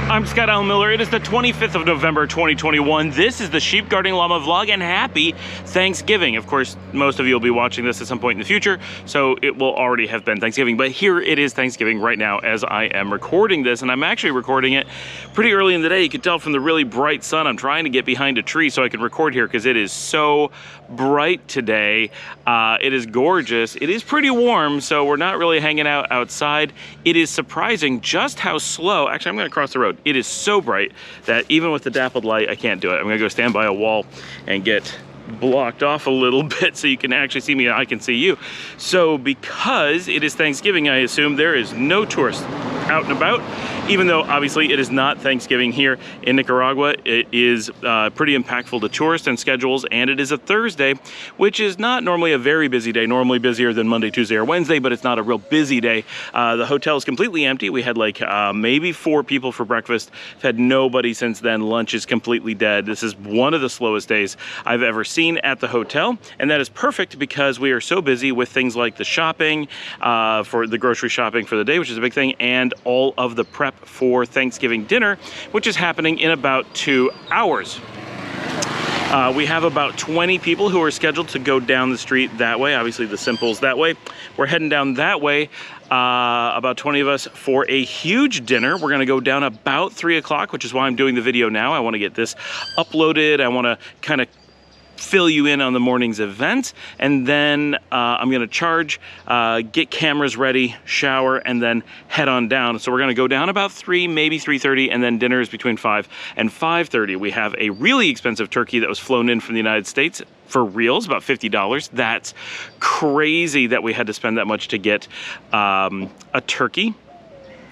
I'm Scott Allen Miller. It is the 25th of November, 2021. This is the Sheep Guarding Llama vlog, and happy Thanksgiving. Of course, most of you will be watching this at some point in the future, so it will already have been Thanksgiving. But here it is Thanksgiving right now as I am recording this, and I'm actually recording it pretty early in the day. You can tell from the really bright sun. I'm trying to get behind a tree so I can record here because it is so bright today. It is gorgeous. It is pretty warm, so we're not really hanging out outside. It is surprising just how slow. Actually, I'm going to cross the road. It is so bright that even with the dappled light, I can't do it. I'm gonna go stand by a wall and get blocked off a little bit so you can actually see me and I can see you. So because it is Thanksgiving, I assume there is no tourists out and about, even though obviously it is not Thanksgiving here in Nicaragua. It is pretty impactful to tourists and schedules, and it is a Thursday, which is not normally a very busy day, normally busier than Monday, Tuesday, or Wednesday, but it's not a real busy day. The hotel is completely empty. We had like maybe 4 people for breakfast. I've had nobody since then. Lunch is completely dead. This is one of the slowest days I've ever seen at the hotel, and that is perfect because we are so busy with things like the shopping, for the grocery shopping for the day, which is a big thing, and all of the prep for Thanksgiving dinner, which is happening in about 2 hours. We have about 20 people who are scheduled to go down the street that way. Obviously the Simple's that way. We're heading down that way, about 20 of us, for a huge dinner. We're gonna go down about 3 o'clock, which is why I'm doing the video now. I wanna get this uploaded. I wanna kind of fill you in on the morning's event, and then I'm gonna charge, get cameras ready, shower, and then head on down. So we're gonna go down about 3, maybe 3:30, and then dinner is between 5 and 5:30. We have a really expensive turkey that was flown in from the United States for reals, about $50. That's crazy that we had to spend that much to get a turkey.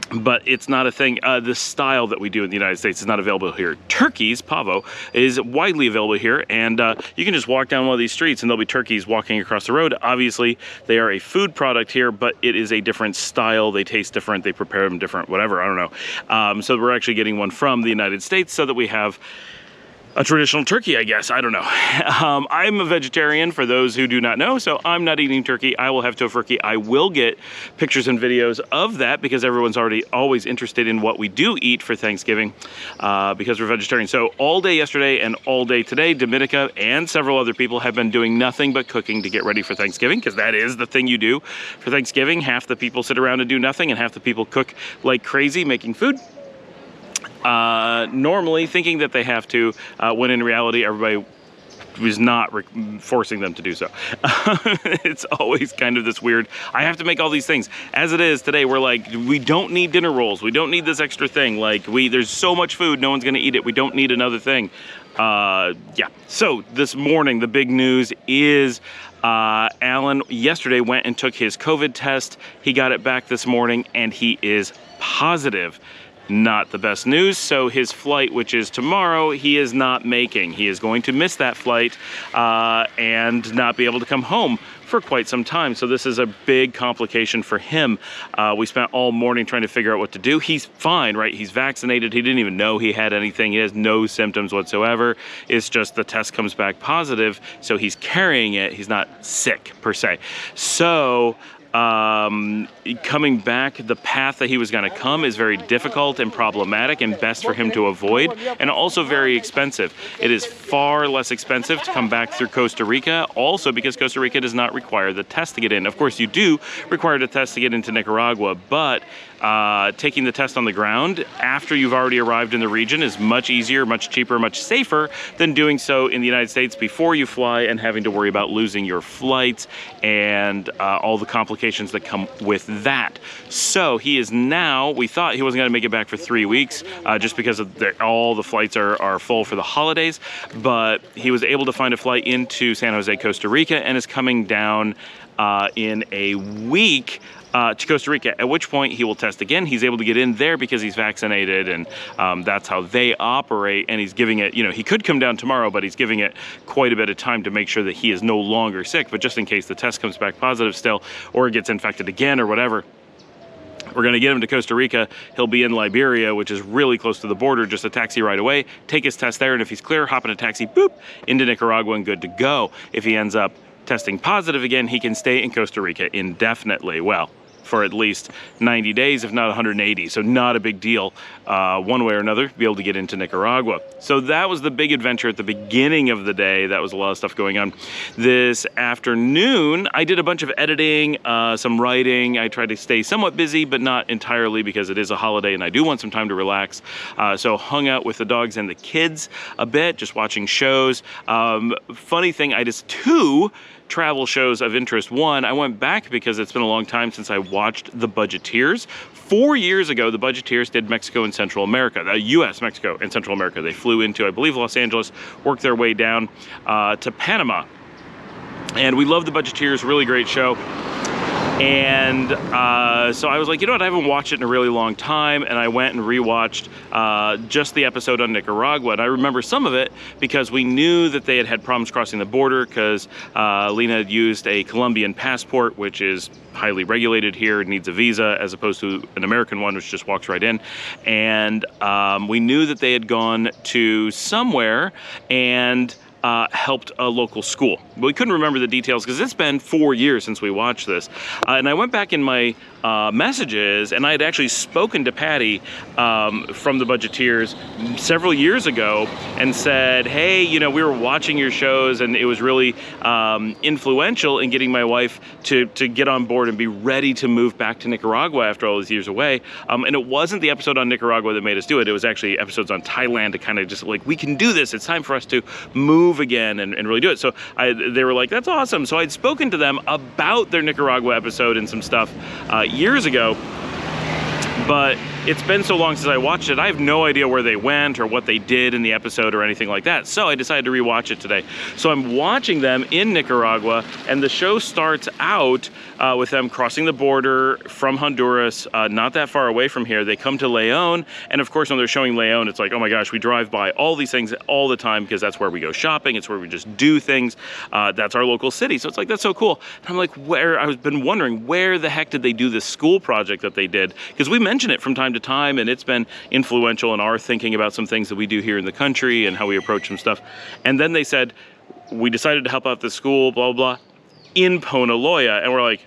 But it's not a thing. The style that we do in the United States is not available here. Turkeys, pavo, is widely available here, and you can just walk down one of these streets and there'll be turkeys walking across the road. Obviously, they are a food product here, but it is a different style. They taste different, they prepare them different, whatever, I don't know. So we're actually getting one from the United States so that we have a traditional turkey, I guess. I don't know. I'm a vegetarian, for those who do not know, so I'm not eating turkey. I will have tofurkey. I will get pictures and videos of that because everyone's always interested in what we do eat for Thanksgiving because we're vegetarian. So all day yesterday and all day today, Dominica and several other people have been doing nothing but cooking to get ready for Thanksgiving, because that is the thing you do for Thanksgiving. Half the people sit around and do nothing, and half the people cook like crazy making food. Normally thinking that they have to, when in reality everybody was not forcing them to do so. It's always kind of this weird, I have to make all these things. As it is today, we're like, we don't need dinner rolls. We don't need this extra thing. Like, there's so much food, no one's gonna eat it. We don't need another thing. Yeah, so this morning, the big news is Alan yesterday went and took his COVID test. He got it back this morning and he is positive. Not the best news. So his flight, which is tomorrow, he is not making. He is going to miss that flight and not be able to come home for quite some time. So this is a big complication for him. We spent all morning trying to figure out what to do. He's fine, right? He's vaccinated. He didn't even know he had anything. He has no symptoms whatsoever. It's just the test comes back positive, so he's carrying it. He's not sick per se. So coming back, the path that he was going to come is very difficult and problematic and best for him to avoid, and also very expensive. It is far less expensive to come back through Costa Rica, also because Costa Rica does not require the test to get in. Of course, you do require the test to get into Nicaragua, but taking the test on the ground after you've already arrived in the region is much easier, much cheaper, much safer than doing so in the United States before you fly and having to worry about losing your flights and all the complications that come with that. So he is now, we thought he wasn't going to make it back for 3 weeks just because of all the flights are full for the holidays, but he was able to find a flight into San Jose, Costa Rica, and is coming down in a week to Costa Rica, at which point he will test again. He's able to get in there because he's vaccinated, and that's how they operate, and he's giving it, you know, he could come down tomorrow, but he's giving it quite a bit of time to make sure that he is no longer sick, but just in case the test comes back positive still, or gets infected again or whatever, we're gonna get him to Costa Rica. He'll be in Liberia, which is really close to the border, just a taxi right away, take his test there, and if he's clear, hop in a taxi, boop, into Nicaragua and good to go. If he ends up testing positive again, he can stay in Costa Rica indefinitely. Well, for at least 90 days, if not 180. So not a big deal, one way or another, to be able to get into Nicaragua. So that was the big adventure at the beginning of the day. That was a lot of stuff going on. This afternoon, I did a bunch of editing, some writing. I tried to stay somewhat busy, but not entirely, because it is a holiday and I do want some time to relax. So hung out with the dogs and the kids a bit, just watching shows. Funny thing, I just 2 travel shows of interest. One, I went back because it's been a long time since I watched The Budgeteers. 4 years ago, The Budgeteers did Mexico and Central America, U.S., Mexico, and Central America. They flew into, I believe, Los Angeles, worked their way down to Panama. And we love The Budgeteers, really great show. And so I was like, you know what, I haven't watched it in a really long time, and I went and rewatched just the episode on Nicaragua. And I remember some of it because we knew that they had had problems crossing the border, because Lena had used a Colombian passport, which is highly regulated here, needs a visa, as opposed to an American one, which just walks right in. And we knew that they had gone to somewhere and helped a local school. We couldn't remember the details because it's been 4 years since we watched this. And I went back in my messages, and I had actually spoken to Patty from The Budgeteers several years ago and said, hey, you know, we were watching your shows and it was really influential in getting my wife to get on board and be ready to move back to Nicaragua after all these years away. And it wasn't the episode on Nicaragua that made us do it. It was actually episodes on Thailand to kind of just like, we can do this. It's time for us to move again and really do it. So they were like, that's awesome. So I'd spoken to them about their Nicaragua episode and some stuff years ago, but it's been so long since I watched it, I have no idea where they went or what they did in the episode or anything like that. So I decided to rewatch it today. So I'm watching them in Nicaragua, and the show starts out with them crossing the border from Honduras, not that far away from here. They come to Leon, and of course when they're showing Leon, it's like, oh my gosh, we drive by all these things all the time because that's where we go shopping, it's where we just do things. That's our local city. So it's like, that's so cool. And I'm like, I've been wondering, where the heck did they do this school project that they did? Because we mention it from time to time, and it's been influential in our thinking about some things that we do here in the country and how we approach some stuff. And then they said, we decided to help out the school, blah, blah, blah, in Ponaloya. And we're like,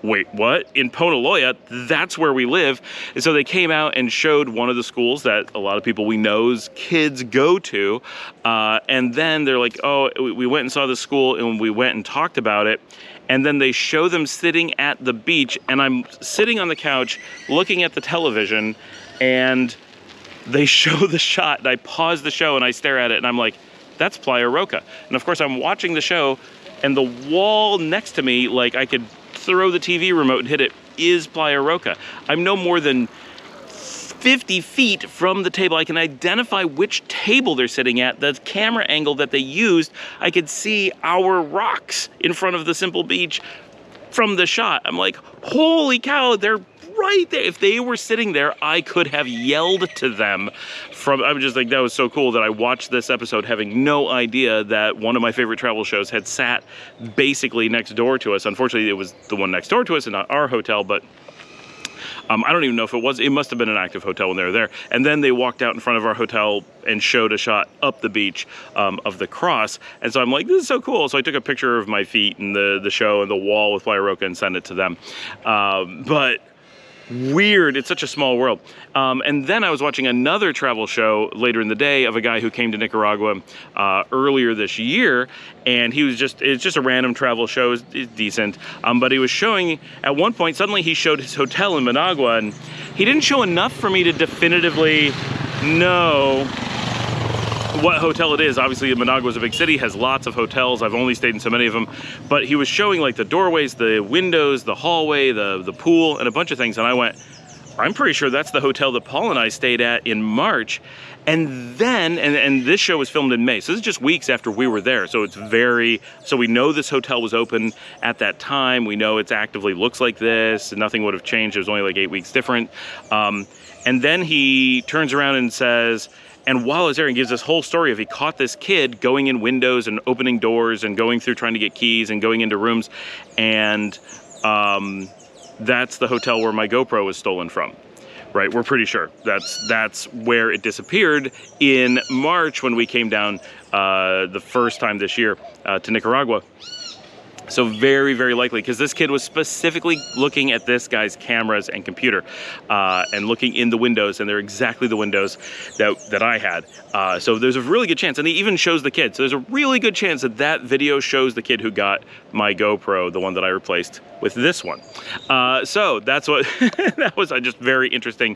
wait, what? In Ponaloya? That's where we live. And so they came out and showed one of the schools that a lot of people we know's kids go to. And then they're like, oh, we went and saw the school and we went and talked about it. And then they show them sitting at the beach, and I'm sitting on the couch looking at the television, and they show the shot, and I pause the show and I stare at it, and I'm like, that's Playa Roca. And of course I'm watching the show, and the wall next to me, like I could throw the TV remote and hit it, is Playa Roca. I'm no more than 50 feet from the table. I can identify which table they're sitting at. The camera angle that they used, I could see our rocks in front of the simple beach from the shot. I'm like, holy cow, they're right there. If they were sitting there, I could have yelled to them I'm just like, that was so cool that I watched this episode having no idea that one of my favorite travel shows had sat basically next door to us. Unfortunately, it was the one next door to us and not our hotel, but I don't even know if it must have been an active hotel when they were there. And then they walked out in front of our hotel and showed a shot up the beach of the cross. And so I'm like, this is so cool. So I took a picture of my feet and the show and the wall with Playa Roca and sent it to them. But weird, it's such a small world. And then I was watching another travel show later in the day of a guy who came to Nicaragua earlier this year, and it's just a random travel show, it's decent, but he was showing, at one point, suddenly he showed his hotel in Managua, and he didn't show enough for me to definitively know what hotel it is. Obviously Managua is a big city, has lots of hotels. I've only stayed in so many of them, but he was showing like the doorways, the windows, the hallway, the pool, and a bunch of things. And I went, I'm pretty sure that's the hotel that Paul and I stayed at in March. And then, and this show was filmed in May, so this is just weeks after we were there. So so we know this hotel was open at that time. We know it's actively looks like this, and nothing would have changed. It was only like 8 weeks different. And then he turns around and says, and while I was there, he gives this whole story of he caught this kid going in windows and opening doors and going through trying to get keys and going into rooms. And that's the hotel where my GoPro was stolen from, right? We're pretty sure that's where it disappeared in March when we came down the first time this year to Nicaragua. So very, very likely, because this kid was specifically looking at this guy's cameras and computer and looking in the windows, and they're exactly the windows that I had. So there's a really good chance, and he even shows the kid. So there's a really good chance that that video shows the kid who got my GoPro, the one that I replaced with this one. So that's what, that was just very interesting,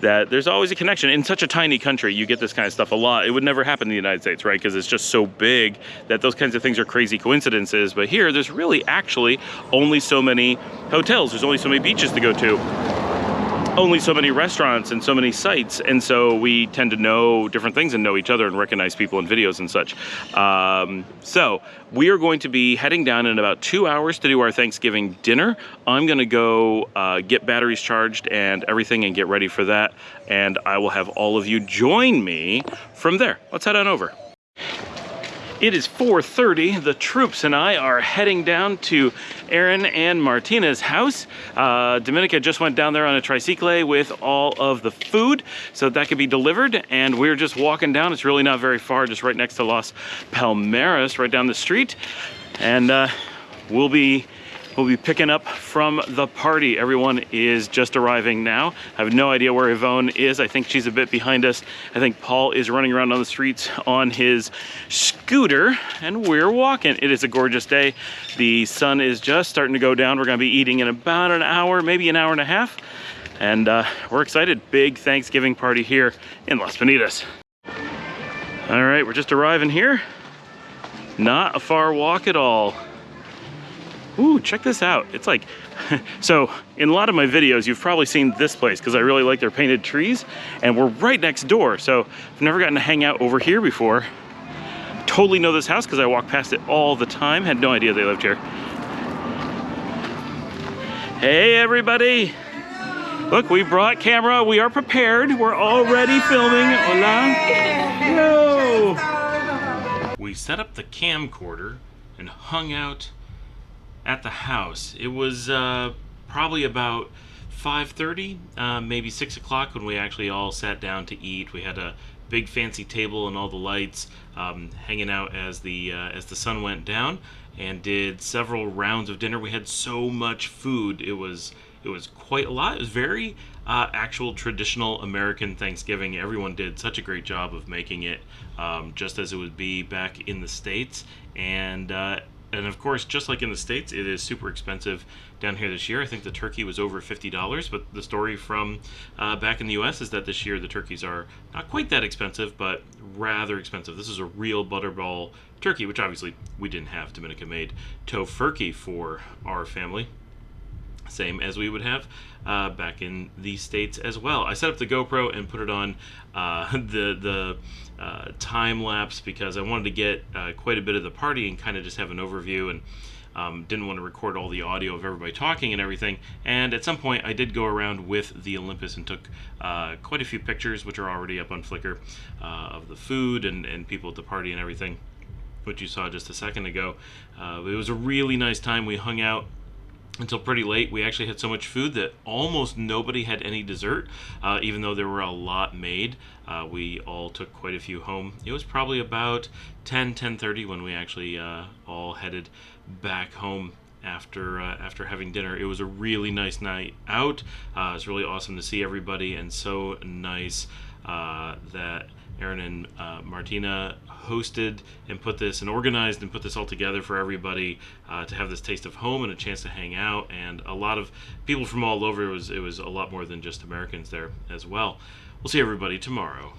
that there's always a connection. In such a tiny country, you get this kind of stuff a lot. It would never happen in the United States, right? Because it's just so big that those kinds of things are crazy coincidences. But here, there's really actually only so many hotels. There's only so many beaches to go to. Only so many restaurants and so many sites, and so we tend to know different things and know each other and recognize people in videos and such. So we are going to be heading down in about 2 hours to do our Thanksgiving dinner. I'm gonna go get batteries charged and everything and get ready for that, and I will have all of you join me from there. Let's head on over. It is 4:30. The troops and I are heading down to Aaron and Martina's house. Dominica just went down there on a tricycle with all of the food so that could be delivered, and we're just walking down. It's really not very far, just right next to Las Palmeras, right down the street. And we'll be picking up from the party. Everyone is just arriving now. I have no idea where Yvonne is. I think she's a bit behind us. I think Paul is running around on the streets on his scooter, and we're walking. It is a gorgeous day. The sun is just starting to go down. We're gonna be eating in about an hour, maybe an hour and a half. And we're excited. Big Thanksgiving party here in Las Piñatas. All right, we're just arriving here. Not a far walk at all. Ooh, check this out. It's like, so in a lot of my videos, you've probably seen this place because I really like their painted trees, and we're right next door. So I've never gotten to hang out over here before. Totally know this house because I walk past it all the time. Had no idea they lived here. Hey everybody. Look, we brought camera. We are prepared. We're already filming. Hola. Hello. We set up the camcorder and hung out at the house. It was probably about 5:30, maybe 6 o'clock when we actually all sat down to eat. We had a big fancy table and all the lights, hanging out as the sun went down, and did several rounds of dinner. We had so much food. It was quite a lot. It was very actual traditional American Thanksgiving. Everyone did such a great job of making it just as it would be back in the States. And of course, just like in the States, it is super expensive down here this year. I think the turkey was over $50, but the story from back in the US is that this year the turkeys are not quite that expensive, but rather expensive. This is a real butterball turkey, which obviously we didn't have. Dominica made tofurkey for our family, same as we would have back in the States as well. I set up the GoPro and put it on the time lapse because I wanted to get quite a bit of the party and kind of just have an overview, and didn't want to record all the audio of everybody talking and everything. And at some point I did go around with the Olympus and took quite a few pictures, which are already up on Flickr, of the food and people at the party and everything, which you saw just a second ago. It was a really nice time. We hung out until pretty late. We actually had so much food that almost nobody had any dessert, even though there were a lot made. We all took quite a few home. It was probably about 10:30 when we actually all headed back home after having dinner. It was a really nice night out. It was really awesome to see everybody, and so nice that Aaron and Martina hosted and put this and organized and put this all together for everybody to have this taste of home and a chance to hang out, and a lot of people from all over. It was a lot more than just Americans there as well. We'll see everybody tomorrow.